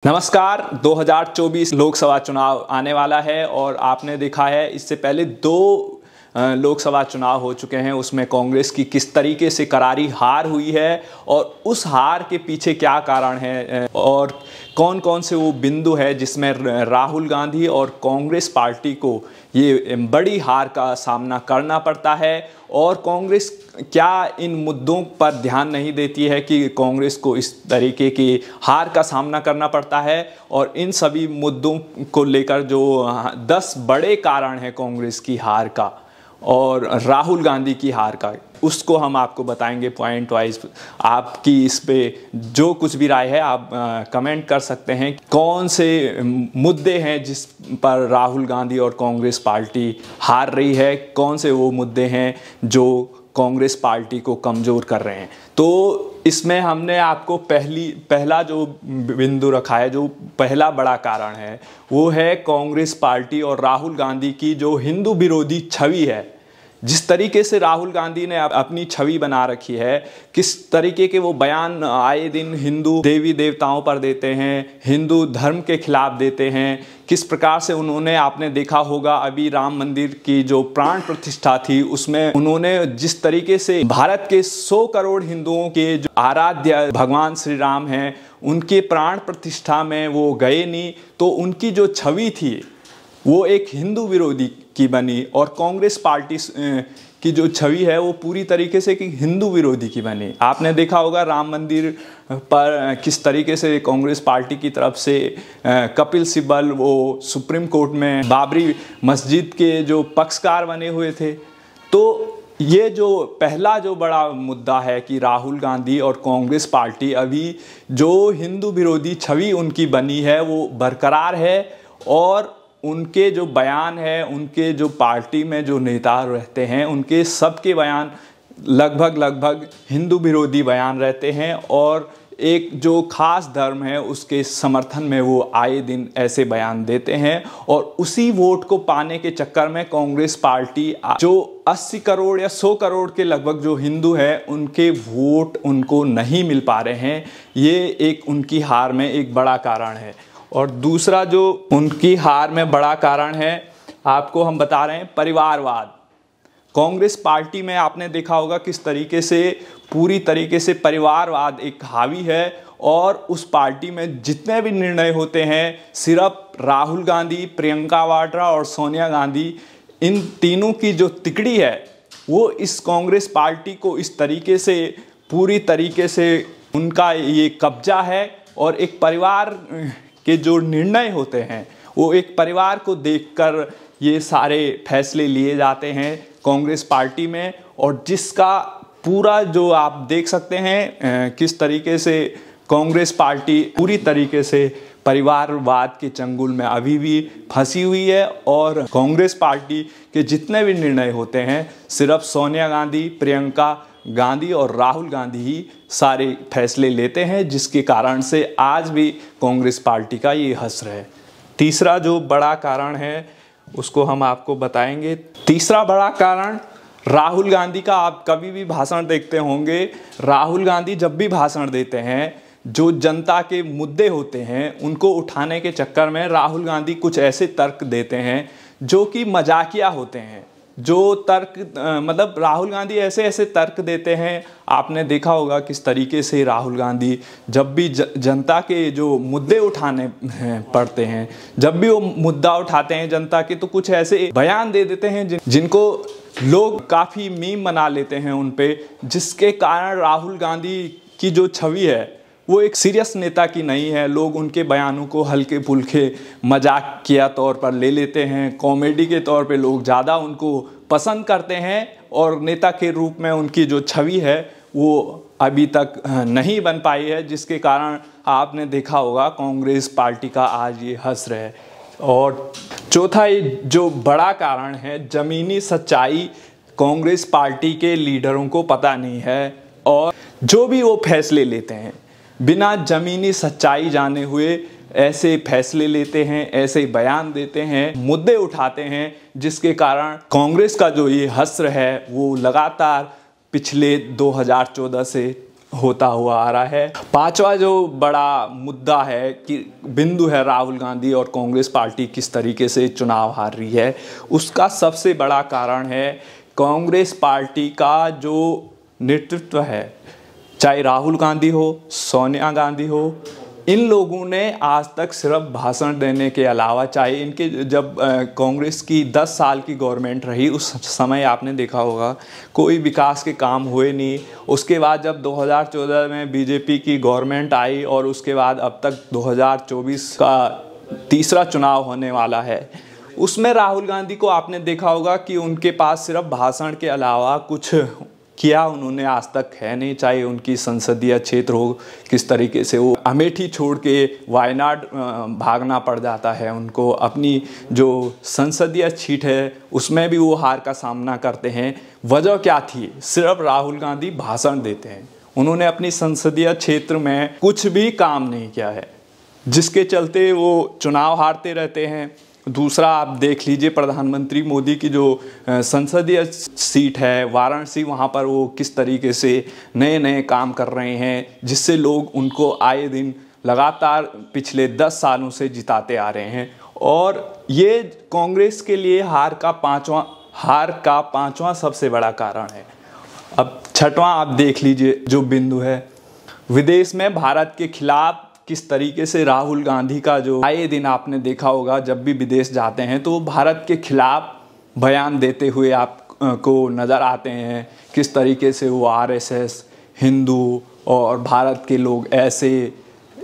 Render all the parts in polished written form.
नमस्कार। 2024 लोकसभा चुनाव आने वाला है और आपने देखा है इससे पहले दो लोकसभा चुनाव हो चुके हैं, उसमें कांग्रेस की किस तरीके से करारी हार हुई है और उस हार के पीछे क्या कारण है और कौन कौन से वो बिंदु है जिसमें राहुल गांधी और कांग्रेस पार्टी को ये बड़ी हार का सामना करना पड़ता है और कांग्रेस क्या इन मुद्दों पर ध्यान नहीं देती है कि कांग्रेस को इस तरीके की हार का सामना करना पड़ता है। और इन सभी मुद्दों को लेकर जो 10 बड़े कारण हैं कांग्रेस की हार का और राहुल गांधी की हार का, उसको हम आपको बताएंगे पॉइंट वाइज। आपकी इस पे जो कुछ भी राय है आप कमेंट कर सकते हैं। कौन से मुद्दे हैं जिस पर राहुल गांधी और कांग्रेस पार्टी हार रही है, कौन से वो मुद्दे हैं जो कांग्रेस पार्टी को कमज़ोर कर रहे हैं। तो इसमें हमने आपको पहला जो बिंदु रखा है, जो पहला बड़ा कारण है, वो है कांग्रेस पार्टी और राहुल गांधी की जो हिंदू विरोधी छवि है। जिस तरीके से राहुल गांधी ने अपनी छवि बना रखी है, किस तरीके के वो बयान आए दिन हिंदू देवी देवताओं पर देते हैं, हिंदू धर्म के खिलाफ देते हैं, किस प्रकार से उन्होंने, आपने देखा होगा अभी राम मंदिर की जो प्राण प्रतिष्ठा थी उसमें उन्होंने जिस तरीके से भारत के 100 करोड़ हिंदुओं के जो आराध्य भगवान श्री राम हैं उनके प्राण प्रतिष्ठा में वो गए नहीं, तो उनकी जो छवि थी वो एक हिंदू विरोधी की बनी और कांग्रेस पार्टी की जो छवि है वो पूरी तरीके से कि हिंदू विरोधी की बनी। आपने देखा होगा राम मंदिर पर किस तरीके से कांग्रेस पार्टी की तरफ से कपिल सिब्बल वो सुप्रीम कोर्ट में बाबरी मस्जिद के जो पक्षकार बने हुए थे। तो ये जो पहला जो बड़ा मुद्दा है कि राहुल गांधी और कांग्रेस पार्टी अभी जो हिंदू विरोधी छवि उनकी बनी है वो बरकरार है और उनके जो बयान है, उनके जो पार्टी में जो नेता रहते हैं उनके सबके बयान लगभग हिंदू विरोधी बयान रहते हैं और एक जो खास धर्म है उसके समर्थन में वो आए दिन ऐसे बयान देते हैं। और उसी वोट को पाने के चक्कर में कांग्रेस पार्टी जो 80 करोड़ या 100 करोड़ के लगभग जो हिंदू है उनके वोट उनको नहीं मिल पा रहे हैं। ये एक उनकी हार में एक बड़ा कारण है। और दूसरा जो उनकी हार में बड़ा कारण है, आपको हम बता रहे हैं परिवारवाद। कांग्रेस पार्टी में आपने देखा होगा किस तरीके से पूरी तरीके से परिवारवाद एक हावी है और उस पार्टी में जितने भी निर्णय होते हैं सिर्फ राहुल गांधी, प्रियंका वाड्रा और सोनिया गांधी, इन तीनों की जो तिकड़ी है वो इस कांग्रेस पार्टी को इस तरीके से पूरी तरीके से उनका ये कब्जा है और एक परिवार के जो निर्णय होते हैं वो एक परिवार को देखकर ये सारे फैसले लिए जाते हैं कांग्रेस पार्टी में। और जिसका पूरा जो आप देख सकते हैं किस तरीके से कांग्रेस पार्टी पूरी तरीके से परिवारवाद के चंगुल में अभी भी फंसी हुई है और कांग्रेस पार्टी के जितने भी निर्णय होते हैं सिर्फ सोनिया गांधी, प्रियंका गांधी और राहुल गांधी ही सारे फैसले लेते हैं, जिसके कारण से आज भी कांग्रेस पार्टी का ये हश्र है। तीसरा जो बड़ा कारण है उसको हम आपको बताएंगे। तीसरा बड़ा कारण राहुल गांधी का, आप कभी भी भाषण देखते होंगे, राहुल गांधी जब भी भाषण देते हैं जो जनता के मुद्दे होते हैं उनको उठाने के चक्कर में राहुल गांधी कुछ ऐसे तर्क देते हैं जो कि मजाकिया होते हैं। जो तर्क मतलब राहुल गांधी ऐसे ऐसे तर्क देते हैं, आपने देखा होगा किस तरीके से राहुल गांधी जब भी जनता के जो मुद्दे उठाने पड़ते हैं, जब भी वो मुद्दा उठाते हैं जनता के, तो कुछ ऐसे बयान दे देते हैं जिनको लोग काफ़ी मीम बना लेते हैं उन पे, जिसके कारण राहुल गांधी की जो छवि है वो एक सीरियस नेता की नहीं है। लोग उनके बयानों को हल्के फुल्के मजाक किया तौर पर ले लेते हैं, कॉमेडी के तौर पे लोग ज़्यादा उनको पसंद करते हैं और नेता के रूप में उनकी जो छवि है वो अभी तक नहीं बन पाई है, जिसके कारण आपने देखा होगा कांग्रेस पार्टी का आज ये हश्र है। और चौथा जो बड़ा कारण है, ज़मीनी सच्चाई कांग्रेस पार्टी के लीडरों को पता नहीं है और जो भी वो फैसले लेते हैं बिना ज़मीनी सच्चाई जाने हुए ऐसे फैसले लेते हैं, ऐसे बयान देते हैं, मुद्दे उठाते हैं, जिसके कारण कांग्रेस का जो ये हश्र है वो लगातार पिछले 2014 से होता हुआ आ रहा है। पांचवा जो बड़ा मुद्दा है कि बिंदु है राहुल गांधी और कांग्रेस पार्टी किस तरीके से चुनाव हार रही है, उसका सबसे बड़ा कारण है कांग्रेस पार्टी का जो नेतृत्व है, चाहे राहुल गांधी हो, सोनिया गांधी हो, इन लोगों ने आज तक सिर्फ भाषण देने के अलावा, चाहे इनके जब कांग्रेस की 10 साल की गवर्नमेंट रही उस समय आपने देखा होगा कोई विकास के काम हुए नहीं। उसके बाद जब 2014 में बीजेपी की गवर्नमेंट आई और उसके बाद अब तक 2024 का तीसरा चुनाव होने वाला है, उसमें राहुल गांधी को आपने देखा होगा कि उनके पास सिर्फ भाषण के अलावा कुछ किया उन्होंने आज तक है नहीं। चाहे उनकी संसदीय क्षेत्र हो, किस तरीके से वो अमेठी छोड़ के वायनाड भागना पड़ जाता है उनको, अपनी जो संसदीय सीट है उसमें भी वो हार का सामना करते हैं। वजह क्या थी? सिर्फ राहुल गांधी भाषण देते हैं, उन्होंने अपनी संसदीय क्षेत्र में कुछ भी काम नहीं किया है, जिसके चलते वो चुनाव हारते रहते हैं। दूसरा आप देख लीजिए प्रधानमंत्री मोदी की जो संसदीय सीट है वाराणसी, वहाँ पर वो किस तरीके से नए नए काम कर रहे हैं, जिससे लोग उनको आए दिन लगातार पिछले 10 सालों से जिताते आ रहे हैं। और ये कांग्रेस के लिए हार का पांचवा सबसे बड़ा कारण है। अब छठवां आप देख लीजिए जो बिंदु है, विदेश में भारत के खिलाफ किस तरीके से राहुल गांधी का जो आए दिन आपने देखा होगा जब भी विदेश जाते हैं तो भारत के खिलाफ बयान देते हुए आपको नज़र आते हैं। किस तरीके से वो आरएसएस, हिंदू और भारत के लोग ऐसे,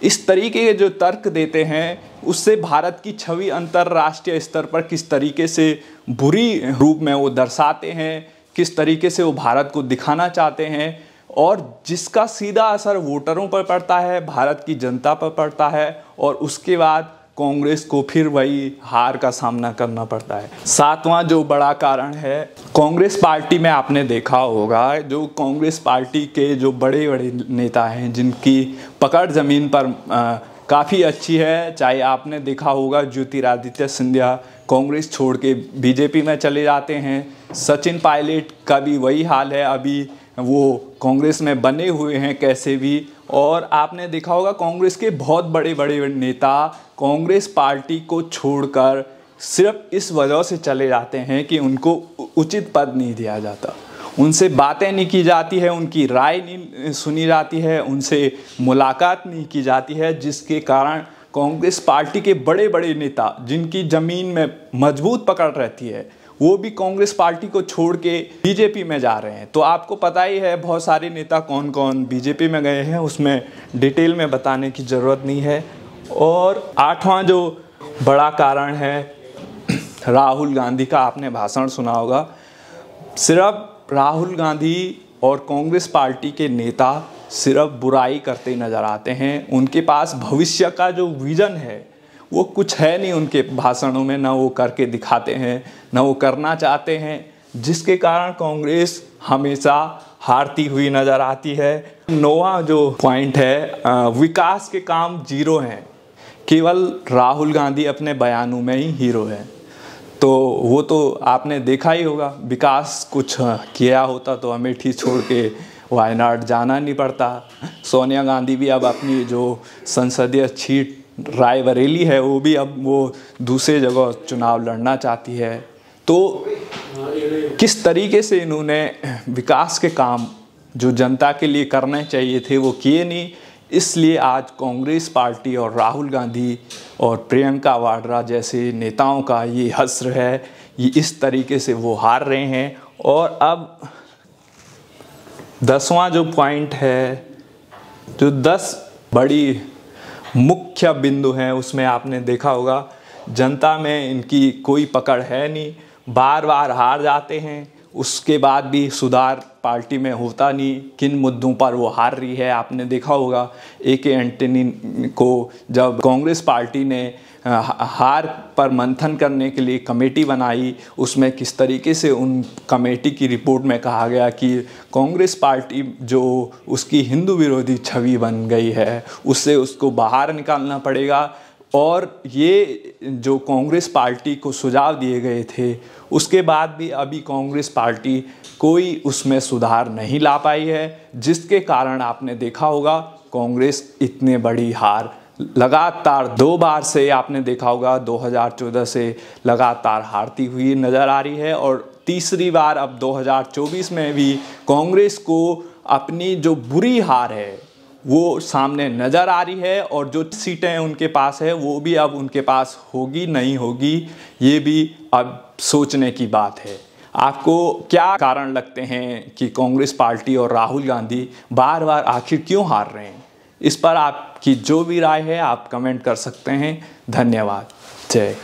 इस तरीके के जो तर्क देते हैं उससे भारत की छवि अंतर्राष्ट्रीय स्तर पर किस तरीके से बुरी रूप में वो दर्शाते हैं, किस तरीके से वो भारत को दिखाना चाहते हैं, और जिसका सीधा असर वोटरों पर पड़ता है, भारत की जनता पर पड़ता है, और उसके बाद कांग्रेस को फिर वही हार का सामना करना पड़ता है। सातवां जो बड़ा कारण है, कांग्रेस पार्टी में आपने देखा होगा जो कांग्रेस पार्टी के जो बड़े बड़े नेता हैं जिनकी पकड़ ज़मीन पर काफ़ी अच्छी है, चाहे आपने देखा होगा ज्योतिरादित्य सिंधिया कांग्रेस छोड़ के बीजेपी में चले जाते हैं, सचिन पायलट का भी वही हाल है, अभी वो कांग्रेस में बने हुए हैं कैसे भी। और आपने देखा होगा कांग्रेस के बहुत बड़े बड़े नेता कांग्रेस पार्टी को छोड़कर सिर्फ इस वजह से चले जाते हैं कि उनको उचित पद नहीं दिया जाता, उनसे बातें नहीं की जाती है, उनकी राय नहीं सुनी जाती है, उनसे मुलाकात नहीं की जाती है, जिसके कारण कांग्रेस पार्टी के बड़े बड़े नेता जिनकी ज़मीन में मजबूत पकड़ रहती है वो भी कांग्रेस पार्टी को छोड़ के बीजेपी में जा रहे हैं। तो आपको पता ही है बहुत सारे नेता कौन कौन बीजेपी में गए हैं, उसमें डिटेल में बताने की ज़रूरत नहीं है। और आठवां जो बड़ा कारण है राहुल गांधी का, आपने भाषण सुना होगा, सिर्फ राहुल गांधी और कांग्रेस पार्टी के नेता सिर्फ बुराई करते नज़र आते हैं। उनके पास भविष्य का जो विज़न है वो कुछ है नहीं उनके भाषणों में, ना वो करके दिखाते हैं ना वो करना चाहते हैं, जिसके कारण कांग्रेस हमेशा हारती हुई नज़र आती है। नौवां जो पॉइंट है, विकास के काम जीरो हैं, केवल राहुल गांधी अपने बयानों में ही हीरो हैं। तो वो तो आपने देखा ही होगा, विकास कुछ किया होता तो अमेठी छोड़ के वायनाड जाना नहीं पड़ता। सोनिया गांधी भी अब अपनी जो संसदीय सीट रायबरेली है वो भी अब वो दूसरे जगह चुनाव लड़ना चाहती है। तो किस तरीके से इन्होंने विकास के काम जो जनता के लिए करने चाहिए थे वो किए नहीं, इसलिए आज कांग्रेस पार्टी और राहुल गांधी और प्रियंका वाड्रा जैसे नेताओं का ये हश्र है, ये इस तरीके से वो हार रहे हैं। और अब 10वां जो पॉइंट है, जो 10 बड़ी मुख्य बिंदु हैं, उसमें आपने देखा होगा जनता में इनकी कोई पकड़ है नहीं, बार बार हार जाते हैं, उसके बाद भी सुधार पार्टी में होता नहीं। किन मुद्दों पर वो हार रही है आपने देखा होगा, ए.के. एंटनी को जब कांग्रेस पार्टी ने हार पर मंथन करने के लिए कमेटी बनाई, उसमें किस तरीके से उन कमेटी की रिपोर्ट में कहा गया कि कांग्रेस पार्टी जो उसकी हिंदू विरोधी छवि बन गई है उससे उसको बाहर निकालना पड़ेगा। और ये जो कांग्रेस पार्टी को सुझाव दिए गए थे उसके बाद भी अभी कांग्रेस पार्टी कोई उसमें सुधार नहीं ला पाई है, जिसके कारण आपने देखा होगा कांग्रेस इतने बड़ी हार लगातार 2 बार से आपने देखा होगा 2014 से लगातार हारती हुई नज़र आ रही है और तीसरी बार अब 2024 में भी कांग्रेस को अपनी जो बुरी हार है वो सामने नज़र आ रही है और जो सीटें उनके पास है वो भी अब उनके पास होगी नहीं होगी ये भी अब सोचने की बात है। आपको क्या कारण लगते हैं कि कांग्रेस पार्टी और राहुल गांधी बार बार आखिर क्यों हार रहे हैं? इस पर आपकी जो भी राय है आप कमेंट कर सकते हैं। धन्यवाद। जय।